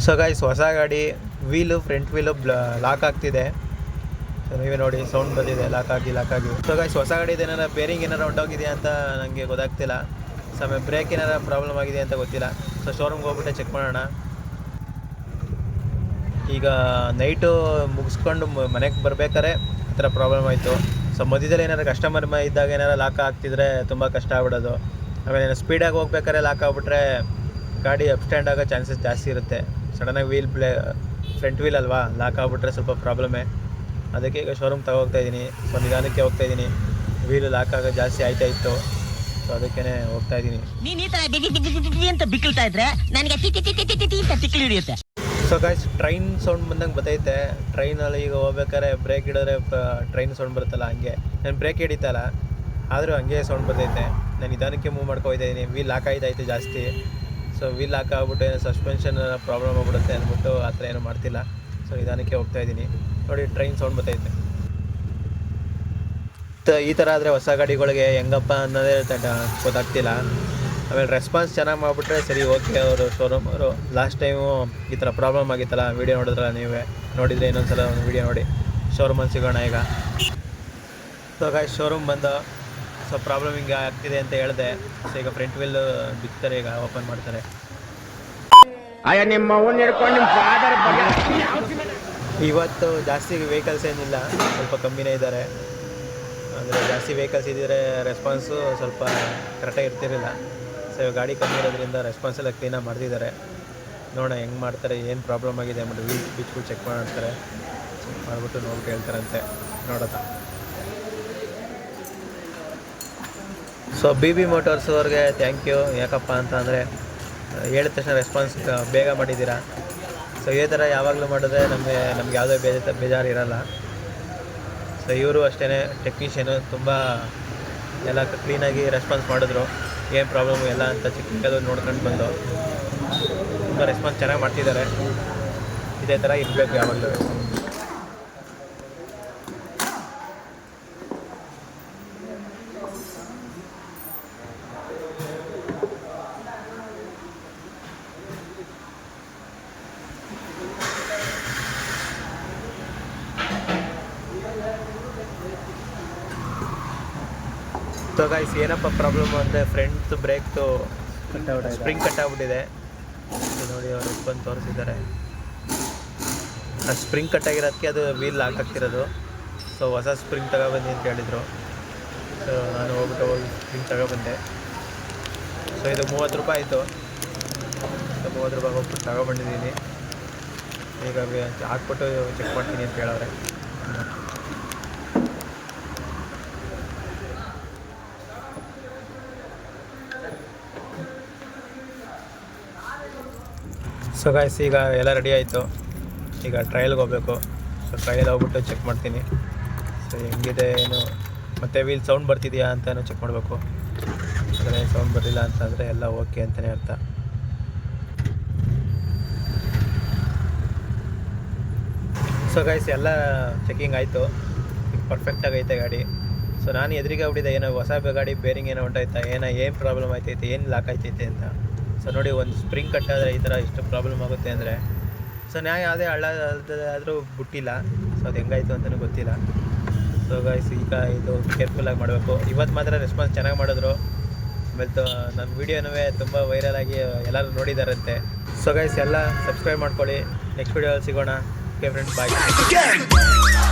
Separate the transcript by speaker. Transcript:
Speaker 1: So guys, ಹೊಸ ಗಾಡಿ wheel, front wheel lock ಆಗ್ತಿದೆ. ಸೊ ನೀವೇ ನೋಡಿ, ಸೌಂಡ್ ಬಂದಿದೆ, ಲಾಕ್ ಆಗಿ. ಸೊ ಗೈಸ್, ಹೊಸ ಗಾಡಿ ಏನಾರ ಬೇರಿಂಗ್ ಏನಾರ ಹೊಂಟೋಗಿದೆಯಾ ಅಂತ ನನಗೆ ಗೊತ್ತಾಗ್ತಿಲ್ಲ. ಸಮಯ ಬ್ರೇಕ್ ಏನಾರ ಪ್ರಾಬ್ಲಮ್ ಆಗಿದೆ ಅಂತ ಗೊತ್ತಿಲ್ಲ. ಸೊ ಶೋರೂಮ್ಗೆ ಹೋಗ್ಬಿಟ್ಟೆ ಚೆಕ್ ಮಾಡೋಣ. ಈಗ ನೈಟು ಮುಗಿಸ್ಕೊಂಡು ಮನೆಗೆ ಬರ್ಬೇಕಾದ್ರೆ ಆ ಥರ ಪ್ರಾಬ್ಲಮ್ ಆಯಿತು. ಸೊ ಮಧ್ಯದಲ್ಲಿ ಏನಾರು ಕಸ್ಟಮರ್ ಇದ್ದಾಗ ಏನಾರು ಲಾಕ್ ಆಗ್ತಿದ್ರೆ ತುಂಬ ಕಷ್ಟ ಆಗ್ಬಿಡೋದು. ಆಮೇಲೆ ಸ್ಪೀಡಾಗಿ ಹೋಗ್ಬೇಕಾದ್ರೆ ಲಾಕ್ ಆಗಿಬಿಟ್ರೆ ಗಾಡಿ ಅಪ್ ಸ್ಟ್ಯಾಂಡ್ ಆಗೋ ಚಾನ್ಸಸ್ ಜಾಸ್ತಿ ಇರುತ್ತೆ. ಸಡನ್ನಾಗಿ ಫ್ರಂಟ್ ವೀಲ್ ಅಲ್ವಾ, ಲಾಕ್ ಆಗಿಬಿಟ್ರೆ ಸ್ವಲ್ಪ ಪ್ರಾಬ್ಲಮೇ. ಅದಕ್ಕೆ ಈಗ ಶೋರೂಮ್ ತಗೋಗ್ತಾಯಿದ್ದೀನಿ. ಸೊ ನಿಧಾನಕ್ಕೆ ಹೋಗ್ತಾಯಿದ್ದೀನಿ. ವೀಲು ಲಾಕ್ ಆಗೋದು ಜಾಸ್ತಿ ಆಯ್ತಾಯಿತ್ತು. ಸೊ ಅದಕ್ಕೇ ಹೋಗ್ತಾಯಿದ್ದೀನಿ.
Speaker 2: ನೀನು ಈ ಥರ ಅಂತ ಬಿಕ್ಕಳ್ತಾ ಇದ್ರೆ ನನಗೆ ತಿಕ್ಕಲಿ ಹಿಡಿಯುತ್ತೆ.
Speaker 1: ಸೊ ಗೈಸ್, ಟ್ರೈನ್ ಸೌಂಡ್ ಬಂದಂಗೆ ಬರ್ತೈತೆ. ಟ್ರೈನಲ್ಲಿ ಈಗ ಹೋಗ್ಬೇಕಾದ್ರೆ ಬ್ರೇಕ್ ಹಿಡಿದ್ರೆ ಟ್ರೈನ್ ಸೌಂಡ್ ಬರುತ್ತಲ್ಲ, ಹಂಗೆ ನಾನು ಬ್ರೇಕ್ ಹಿಡಿತಲ್ಲ, ಆದರೂ ಹಂಗೆ ಸೌಂಡ್ ಬರ್ತೈತೆ. ನಾನು ನಿಧಾನಕ್ಕೆ ಮೂವ್ ಮಾಡ್ಕೊಯ್ತಾಯಿದ್ದೀನಿ. ವೀಲ್ ಲಾಕ್ ಆಯ್ತಾಯಿತ್ತು ಜಾಸ್ತಿ. ಸೊ ವೀಲ್ ಲಾಕ್ ಆಗ್ಬಿಟ್ಟು ಏನೋ ಸಸ್ಪೆನ್ಷನ್ ಪ್ರಾಬ್ಲಮ್ ಆಗ್ಬಿಡುತ್ತೆ ಅಂದ್ಬಿಟ್ಟು ಆ ಥರ ಏನೂ ಮಾಡ್ತಿಲ್ಲ. ಸೊ ನಿಧಾನಕ್ಕೆ ಹೋಗ್ತಾಯಿದ್ದೀನಿ. ನೋಡಿ, ಟ್ರೈನ್ ಸೌಂಡ್ ಬರ್ತೈತೆ. ಈ ಥರ ಆದರೆ ಹೊಸ ಗಾಡಿಗಳಿಗೆ ಹೆಂಗಪ್ಪ ಅನ್ನೋದೇ ಗೊತ್ತಾಗ್ತಿಲ್ಲ. ಆಮೇಲೆ ರೆಸ್ಪಾನ್ಸ್ ಚೆನ್ನಾಗಿ ಮಾಡಿಬಿಟ್ರೆ ಸರಿ, ಓಕೆ. ಅವರು ಶೋರೂಮ್ ಅವರು ಲಾಸ್ಟ್ ಟೈಮು ಈ ಥರ ಪ್ರಾಬ್ಲಮ್ ಆಗಿತ್ತಲ್ಲ, ವೀಡಿಯೋ ನೋಡಿದ್ರಲ್ಲ, ನೀವೇ ನೋಡಿದರೆ ಇನ್ನೊಂದ್ಸಲ ಒಂದು ವೀಡಿಯೋ ನೋಡಿ. ಶೋರೂಮಲ್ಲಿ ಸಿಗೋಣ ಈಗ. ಸೊ ಗಾಯ್ಸ್, ಶೋರೂಮ್ ಬಂದು ಸೊ ಪ್ರಾಬ್ಲಮ್ ಹಿಂಗೆ ಆಗ್ತಿದೆ ಅಂತ ಹೇಳಿದೆ. ಸೊ ಈಗ ಫ್ರಂಟ್ ವೀಲ್ ಬಿಡ್ತಾರೆ, ಈಗ ಓಪನ್ ಮಾಡ್ತಾರೆ. ಇವತ್ತು ಜಾಸ್ತಿ ವೆಹಿಕಲ್ಸ್ ಏನಿಲ್ಲ, ಸ್ವಲ್ಪ ಕಮ್ಮಿನೇ ಇದ್ದಾರೆ. ಅಂದರೆ ಜಾಸ್ತಿ ವೆಹಿಕಲ್ಸ್ ಇದ್ದರೆ ರೆಸ್ಪಾನ್ಸು ಸ್ವಲ್ಪ ಕರೆಕ್ಟಾಗಿ ಇರ್ತಿರಲಿಲ್ಲ. ಸೊ ಗಾಡಿ ಕಮ್ಮಿ ಇರೋದ್ರಿಂದ ರೆಸ್ಪಾನ್ಸ್ ಎಲ್ಲ ಕ್ಲೀನಾಗಿ ಮಾಡ್ತಿದ್ದಾರೆ. ನೋಡೋಣ ಹೆಂಗೆ ಮಾಡ್ತಾರೆ, ಏನು ಪ್ರಾಬ್ಲಮ್ ಆಗಿದೆ ಅಂದ್ಬಿಟ್ಟು ವೀಲ್ ಬಿಚ್ಬಿಟ್ಟು ಚೆಕ್ ಮಾಡ್ತಾರೆ. ಚೆಕ್ ಮಾಡಿಬಿಟ್ಟು ನೋಡ್ಬಿಟ್ಟು ಹೇಳ್ತಾರಂತೆ, ನೋಡೋಣ. ಸೊ BB ಮೋಟರ್ಸ್ ಅವ್ರಿಗೆ ಥ್ಯಾಂಕ್ ಯು. ಯಾಕಪ್ಪ ಅಂತ ಅಂದರೆ ಹೇಳಿದ ತಕ್ಷಣ ರೆಸ್ಪಾನ್ಸ್ ಬೇಗ ಮಾಡಿದ್ದೀರಾ. ಸೊ ಇದೇ ಥರ ಯಾವಾಗಲೂ ಮಾಡಿದ್ರೆ ನಮಗೆ ಯಾವುದೇ ಬೇಜಾರು ಇರೋಲ್ಲ. ಸೊ ಇವರು ಅಷ್ಟೇ, ಟೆಕ್ನಿಷಿಯನು ತುಂಬ ಎಲ್ಲ ಕ್ಲೀನಾಗಿ ರೆಸ್ಪಾನ್ಸ್ ಮಾಡಿದ್ರು. ಏನು ಪ್ರಾಬ್ಲಮ್ ಎಲ್ಲ ಅಂತ ಚಿಕ್ಕ ನೋಡ್ಕೊಂಡು ಬಂದು ತುಂಬ ರೆಸ್ಪಾನ್ಸ್ ಚೆನ್ನಾಗಿ ಮಾಡ್ತಿದ್ದಾರೆ. ಇದೇ ಥರ ಇರಬೇಕು ಯಾವಾಗಲೂ. ಸೊ ಗೈಸ್, ಏನಪ್ಪ ಪ್ರಾಬ್ಲಮ್ ಅಂದರೆ ಫ್ರಂಟ್ ಬ್ರೇಕ್ದು ಸ್ಪ್ರಿಂಗ್ ಕಟ್ಟಾಗ್ಬಿಟ್ಟಿದೆ. ನೋಡಿ, ಅವರು ಬಂದು ತೋರಿಸಿದ್ದಾರೆ. ಆ ಸ್ಪ್ರಿಂಗ್ ಕಟ್ಟಾಗಿರೋದಕ್ಕೆ ಅದು ವೀಲ್ ಲಾಕ್ ಆಗ್ತಿರೋದು. ಸೊ ಹೊಸ ಸ್ಪ್ರಿಂಗ್ ತಗೊಬಂದಿ ಅಂತ ಹೇಳಿದರು. ಸೊ ನಾನು ಹೋಗ್ಬಿಟ್ಟು ಸ್ಪ್ರಿಂಗ್ ತಗೊಬಂದೆ. ಸೊ ಇದು 30 ರೂಪಾಯಿ ಆಯಿತು. ಸೊ 30 ರೂಪಾಯಿ ಹೋಗ್ಬಿಟ್ಟು ತಗೊಬಂದಿದ್ದೀನಿ. ಈಗ ಹಾಕ್ಬಿಟ್ಟು ಚೆಕ್ ಮಾಡ್ತೀನಿ ಅಂತ ಹೇಳವ್ರೆ. ಸೊ ಗಾಯ್ಸ್, ಈಗ ಎಲ್ಲ ರೆಡಿ ಆಯಿತು. ಈಗ ಟ್ರಯಲ್ಗೆ ಹೋಗಬೇಕು. ಸೊ ಟ್ರಯಲ್ ಹೋಗ್ಬಿಟ್ಟು ಚೆಕ್ ಮಾಡ್ತೀನಿ. ಸೊ ಹೆಂಗಿದೆ ಏನು, ಮತ್ತು ವೀಲ್ ಸೌಂಡ್ ಬರ್ತಿದೆಯಾ ಅಂತಲೂ ಚೆಕ್ ಮಾಡಬೇಕು. ಆದರೆ ಸೌಂಡ್ ಬರಲಿಲ್ಲ ಅಂತಂದರೆ ಎಲ್ಲ ಓಕೆ ಅಂತಲೇ ಅರ್ಥ. ಸೊ ಗೈಸ್, ಎಲ್ಲ ಚೆಕಿಂಗ್ ಆಯಿತು. ಪರ್ಫೆಕ್ಟಾಗಿ ಐತೆ ಗಾಡಿ. ಸೊ ನಾನು ಎದುರಿಗೆ ಬಿಟ್ಟಿದ್ದೆ, ಏನೋ ಹೊಸ ಗಾಡಿ ಬೇರಿಂಗ್ ಏನೋ ಹೊಂಟೋಯ್ತಾ, ಏನು ಪ್ರಾಬ್ಲಮ್ ಆಯ್ತೈತೆ, ಏನು ಲಾಕ್ ಆಯ್ತೈತೆ ಅಂತ. ಸೊ ನೋಡಿ, ಒಂದು ಸ್ಪ್ರಿಂಗ್ ಕಟ್ಟಾದರೆ ಈ ಥರ ಇಷ್ಟು ಪ್ರಾಬ್ಲಮ್ ಆಗುತ್ತೆ ಅಂದರೆ, ಸೊ ನಾ ಯಾವುದೇ ಆದರೂ ಬಿಟ್ಟಿಲ್ಲ. ಸೊ ಅದು ಹೆಂಗಾಯಿತು ಅಂತಲೂ ಗೊತ್ತಿಲ್ಲ. ಸೊ ಗೈಸ್, ಈಗ ಇದು ಕೇರ್ಫುಲ್ಲಾಗಿ ಮಾಡಬೇಕು. ಇವತ್ತು ಮಾತ್ರ ರೆಸ್ಪಾನ್ಸ್ ಚೆನ್ನಾಗಿ ಮಾಡಿದ್ರು. ಆಮೇಲೆ ನನ್ನ ವೀಡಿಯೋನೂ ತುಂಬ ವೈರಲಾಗಿ ಎಲ್ಲರೂ ನೋಡಿದಾರಂತೆ. ಸೊ ಗೈಸ್, ಎಲ್ಲ ಸಬ್ಸ್ಕ್ರೈಬ್ ಮಾಡ್ಕೊಳ್ಳಿ. ನೆಕ್ಸ್ಟ್ ವೀಡಿಯೋದಲ್ಲಿ ಸಿಗೋಣ. ಓಕೆ ಫ್ರೆಂಡ್ಸ್, ಬಾಯ್.